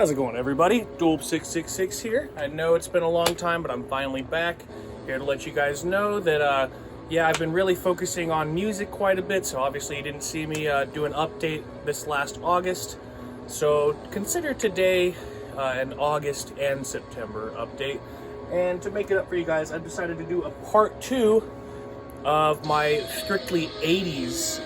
How's it going, everybody? Doolb666 here. I know it's been a long time, but I'm finally back here to let you guys know that, yeah, I've been really focusing on music quite a bit, so obviously you didn't see me do an update this last August. So consider today an August and September update. And to make it up for you guys, I've decided to do a part 2 of my strictly 80s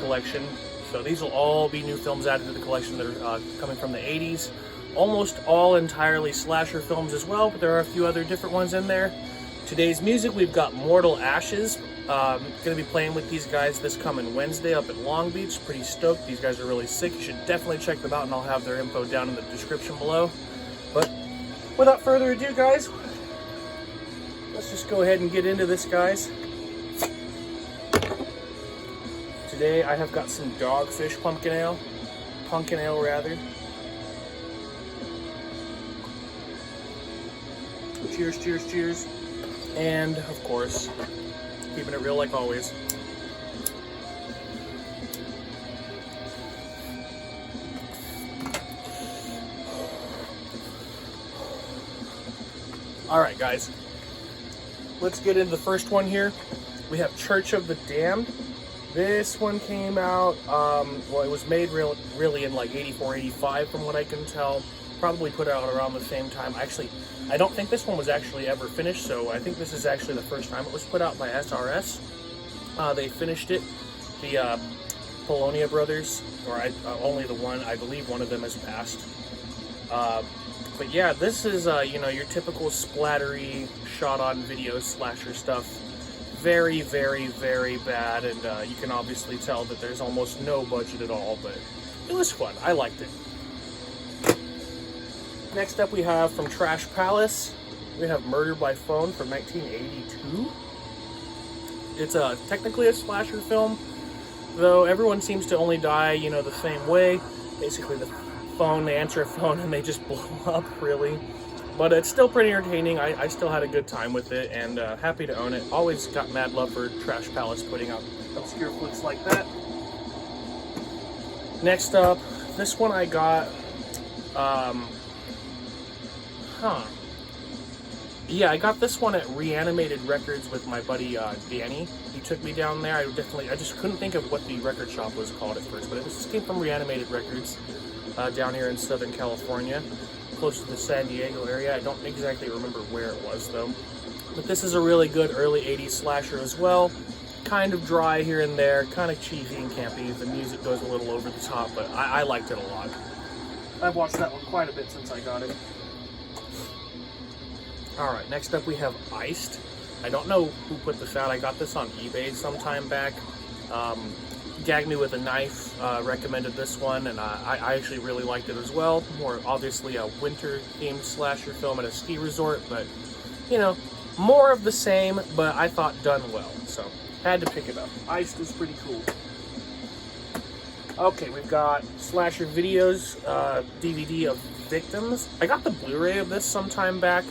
collection. So these will all be new films added to the collection that are coming from the 80s. Almost all entirely slasher films as well, but there are a few other different ones in there. Today's music, we've got Mortal Ashes. Going to be playing with these guys this coming Wednesday up at Long Beach. Pretty stoked. These guys are really sick. You should definitely check them out, and I'll have their info down in the description below. But without further ado, guys, let's just go ahead and get into this, guys. Today I have got some Dogfish pumpkin ale rather. Cheers, cheers, cheers. And of course, keeping it real like always. Alright guys, let's get into the first one here. We have Church of the Damned. This one came out, well, it was made really in like 84, 85 from what I can tell. Probably put out around the same time. I don't think this one was actually ever finished, so I think this is actually the first time it was put out by SRS. They finished it. The Polonia brothers, or only the one, I believe one of them has passed. But yeah, this is, you know, your typical splattery, shot-on-video slasher stuff. Very, very, very bad, and you can obviously tell that there's almost no budget at all, but it was fun. I liked it. Next up we have from Trash Palace, we have Murder by Phone from 1982. It's technically a slasher film, though everyone seems to only die, you know, the same way. Basically they answer a phone and they just blow up, really. But it's still pretty entertaining. I still had a good time with it, and happy to own it. Always got mad love for Trash Palace putting out obscure flicks like that. Next up, this one I got, yeah, I got this one at Reanimated Records with my buddy Danny. He took me down there. I just couldn't think of what the record shop was called at first, but it just came from Reanimated Records down here in Southern California, close to the San Diego area. I don't exactly remember where it was though. But this is a really good early 80s slasher as well. Kind of dry here and there, kind of cheesy and campy. The music goes a little over the top, but I liked it a lot. I've watched that one quite a bit since I got it. Alright, next up we have Iced. I don't know who put this out. I got this on eBay sometime back. Gag Me With a Knife recommended this one, and I actually really liked it as well. More obviously a winter-themed slasher film at a ski resort, but, you know, more of the same, but I thought done well, so had to pick it up. Iced is pretty cool. Okay, we've got Slasher Videos DVD of Victims. I got the Blu-ray of this sometime back,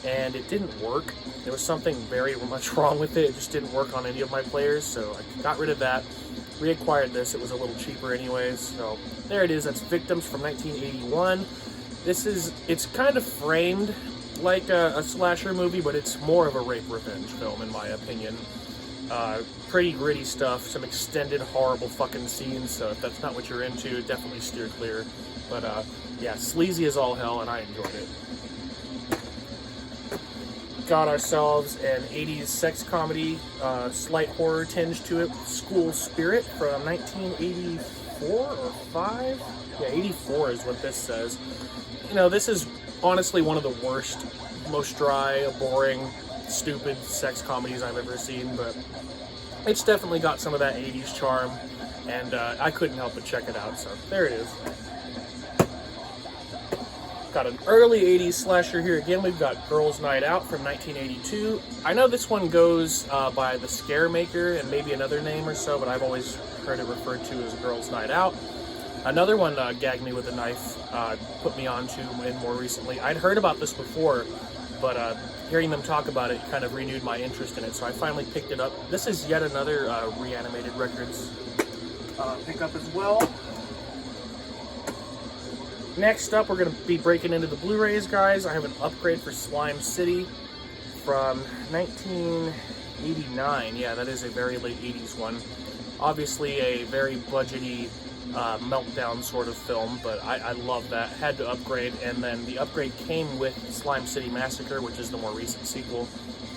and it didn't work. There was something very much wrong with it. It just didn't work on any of my players, so I got rid of that. Reacquired this. It was a little cheaper anyways, so there it is. That's Victims from 1981. It's kind of framed like a slasher movie, but it's more of a rape revenge film in my opinion. Pretty gritty stuff, some extended horrible fucking scenes, so if that's not what you're into, definitely steer clear. But yeah, sleazy as all hell, and I enjoyed it. Got ourselves an 80s sex comedy, slight horror tinge to it, School Spirit from 1984 or 5? Yeah, 84 is what this says. You know, this is honestly one of the worst, most dry, boring, stupid sex comedies I've ever seen, but it's definitely got some of that 80s charm, and I couldn't help but check it out, so there it is. Got an early 80s slasher here again. We've got Girls Night Out from 1982. I know this one goes by the Scaremaker and maybe another name or so, but I've always heard it referred to as Girls Night Out. Another one, Gag Me With a Knife, put me on to more recently. I'd heard about this before, but hearing them talk about it kind of renewed my interest in it, so I finally picked it up. This is yet another Reanimated Records pickup as well. Next up, we're going to be breaking into the Blu-rays, guys. I have an upgrade for Slime City from 1989. Yeah, that is a very late 80s one. Obviously a very budgety meltdown sort of film, but I love that. Had to upgrade, and then the upgrade came with Slime City Massacre, which is the more recent sequel.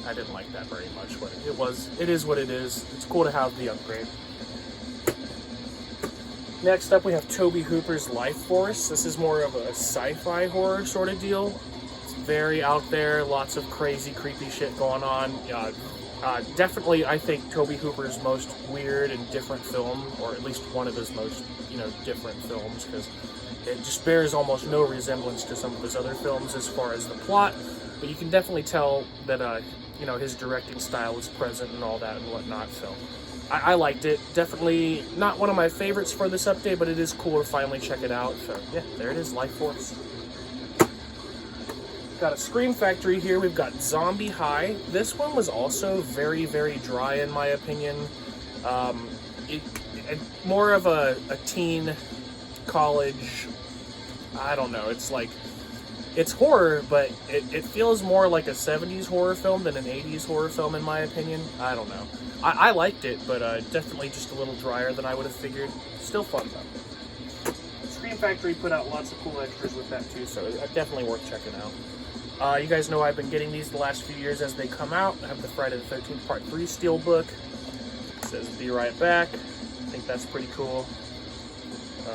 I didn't like that very much, but it is what it is. It's cool to have the upgrade. Next up, we have Tobe Hooper's Lifeforce. This is more of a sci-fi horror sort of deal. It's very out there, lots of crazy, creepy shit going on. Definitely, I think Tobe Hooper's most weird and different film, or at least one of his most, different films, because it just bears almost no resemblance to some of his other films as far as the plot. But you can definitely tell that, his directing style is present and all that and whatnot. So I liked it. Definitely not one of my favorites for this update, but it is cool to finally check it out. So yeah, there it is, Lifeforce. Got a Scream Factory here. We've got Zombie High. This one was also very, very dry in my opinion. More of a teen college, I don't know, it's horror, but it feels more like a 70s horror film than an 80s horror film in my opinion. I don't know. I liked it, but definitely just a little drier than I would have figured. Still fun though. Scream Factory put out lots of cool extras with that too, so definitely worth checking out. You guys know I've been getting these the last few years as they come out. I have the Friday the 13th Part 3 Steelbook. It says "Be Right Back." I think that's pretty cool.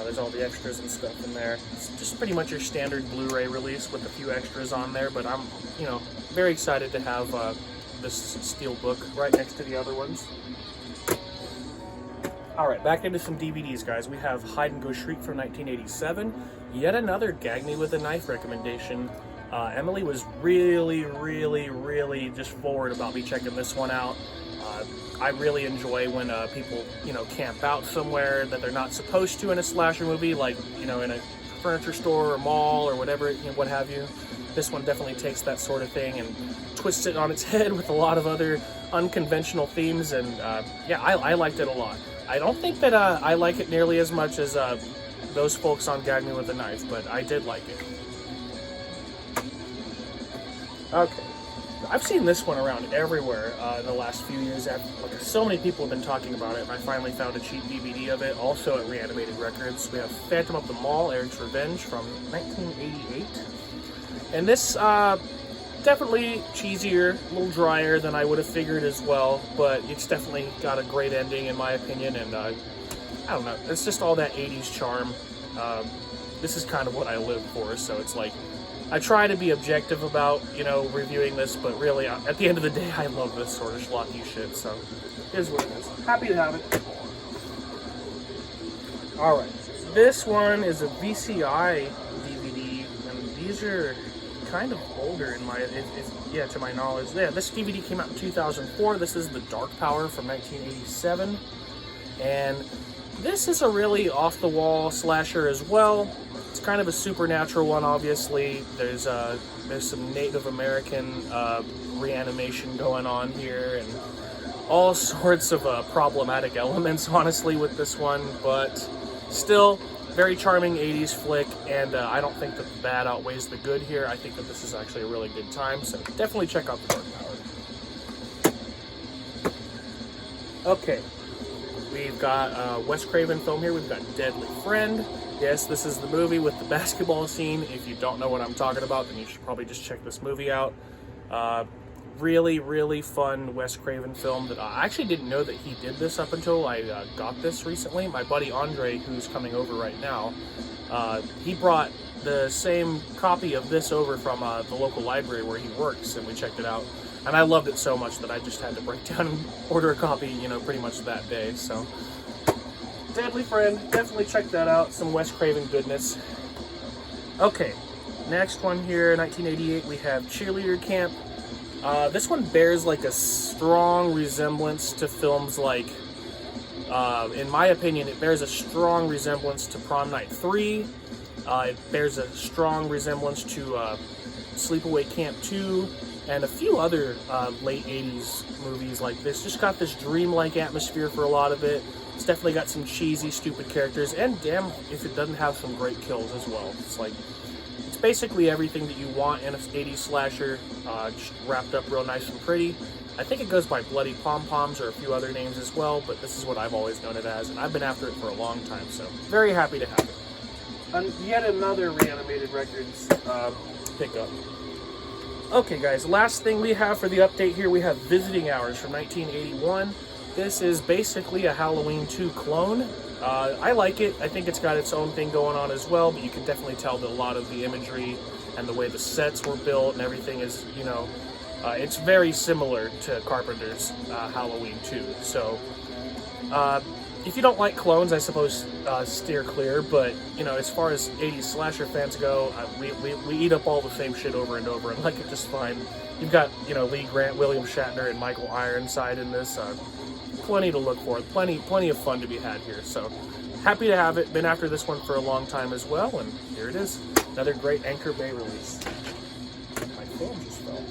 There's all the extras and stuff in there. It's just pretty much your standard Blu-ray release with a few extras on there, but I'm, very excited to have this Steelbook right next to the other ones. Alright, back into some DVDs, guys. We have Hide and Go Shriek from 1987. Yet another Gag Me With a Knife recommendation. Emily was really, really, really just forward about me checking this one out. I really enjoy when people, camp out somewhere that they're not supposed to in a slasher movie, like, in a furniture store or mall or whatever, what have you. This one definitely takes that sort of thing and twists it on its head with a lot of other unconventional themes, and yeah, I liked it a lot. I don't think that I like it nearly as much as those folks on Gag Me With a Knife, but I did like it. Okay. I've seen this one around everywhere in the last few years. So many people have been talking about it, and I finally found a cheap DVD of it, also at Reanimated Records. We have Phantom of the Mall, Eric's Revenge from 1988. And this, definitely cheesier, a little drier than I would have figured as well, but it's definitely got a great ending in my opinion, and I don't know, it's just all that 80s charm. This is kind of what I live for, so it's like, I try to be objective about, reviewing this, but really, at the end of the day, I love this sort of schlocky shit, so here's what it is. Happy to have it. Alright, this one is a VCI DVD, and these are kind of older in my, to my knowledge. Yeah, this DVD came out in 2004. This is The Dark Power from 1987, and this is a really off-the-wall slasher as well. It's kind of a supernatural one, obviously. There's some Native American reanimation going on here, and all sorts of problematic elements, honestly, with this one. But still, very charming 80s flick, and I don't think that the bad outweighs the good here. I think that this is actually a really good time, so definitely check out The Dark Power. Okay, we've got Wes Craven film here. We've got Deadly Friend. Yes, this is the movie with the basketball scene. If you don't know what I'm talking about, then you should probably just check this movie out. Really, really fun Wes Craven film that I actually didn't know that he did this up until I got this recently. My buddy Andre, who's coming over right now, he brought the same copy of this over from the local library where he works, and we checked it out. And I loved it so much that I just had to break down and order a copy, pretty much that day, so... Deadly Friend, definitely check that out. Some Wes Craven goodness. Okay, next one here, 1988, we have Cheerleader Camp. This one bears like a strong resemblance to films like, in my opinion, it bears a strong resemblance to Prom Night 3. It bears a strong resemblance to Sleepaway Camp 2. and a few other late 80s movies like this. Just got this dreamlike atmosphere for a lot of it. It's definitely got some cheesy, stupid characters, and damn if it doesn't have some great kills as well. It's basically everything that you want in an 80s slasher, just wrapped up real nice and pretty. I think it goes by Bloody Pom-Poms or a few other names as well, but this is what I've always known it as, and I've been after it for a long time, so very happy to have it. And yet another Reanimated Records pickup. Okay guys, last thing we have for the update here, we have Visiting Hours from 1981. This is basically a Halloween 2 clone. I like it. I think it's got its own thing going on as well, but you can definitely tell that a lot of the imagery and the way the sets were built and everything is, you know, it's very similar to Carpenter's Halloween 2. So, if you don't like clones, I suppose steer clear, but, you know, as far as 80s slasher fans go, we eat up all the same shit over and over and like it just fine. You've got, you know, Lee Grant, William Shatner, and Michael Ironside in this. Plenty to look for, plenty of fun to be had here. So happy to have it. Been after this one for a long time as well, and here it is. Another great Anchor Bay release. My phone just fell.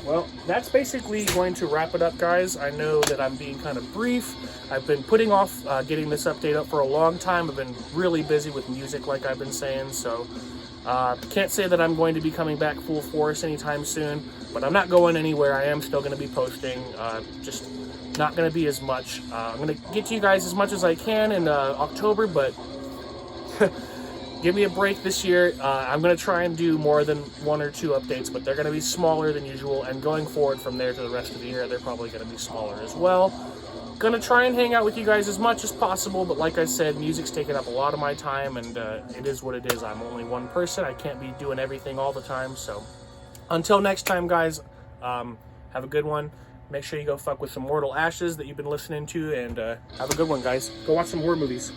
Well, that's basically going to wrap it up, guys. I know that I'm being kind of brief. I've been putting off getting this update up for a long time. I've been really busy with music, like I've been saying, so can't say that I'm going to be coming back full force anytime soon, but I'm not going anywhere. I am still going to be posting, just not going to be as much. I'm going to get to you guys as much as I can in October, but give me a break this year. I'm going to try and do more than 1 or 2 updates, but they're going to be smaller than usual, and going forward from there to the rest of the year, they're probably going to be smaller as well. Gonna try and hang out with you guys as much as possible, but like I said, music's taking up a lot of my time, and it is what it is. I'm only one person. I can't be doing everything all the time, so until next time, guys, have a good one. Make sure you go fuck with some Mortal Ashes that you've been listening to, and have a good one, guys. Go watch some horror movies.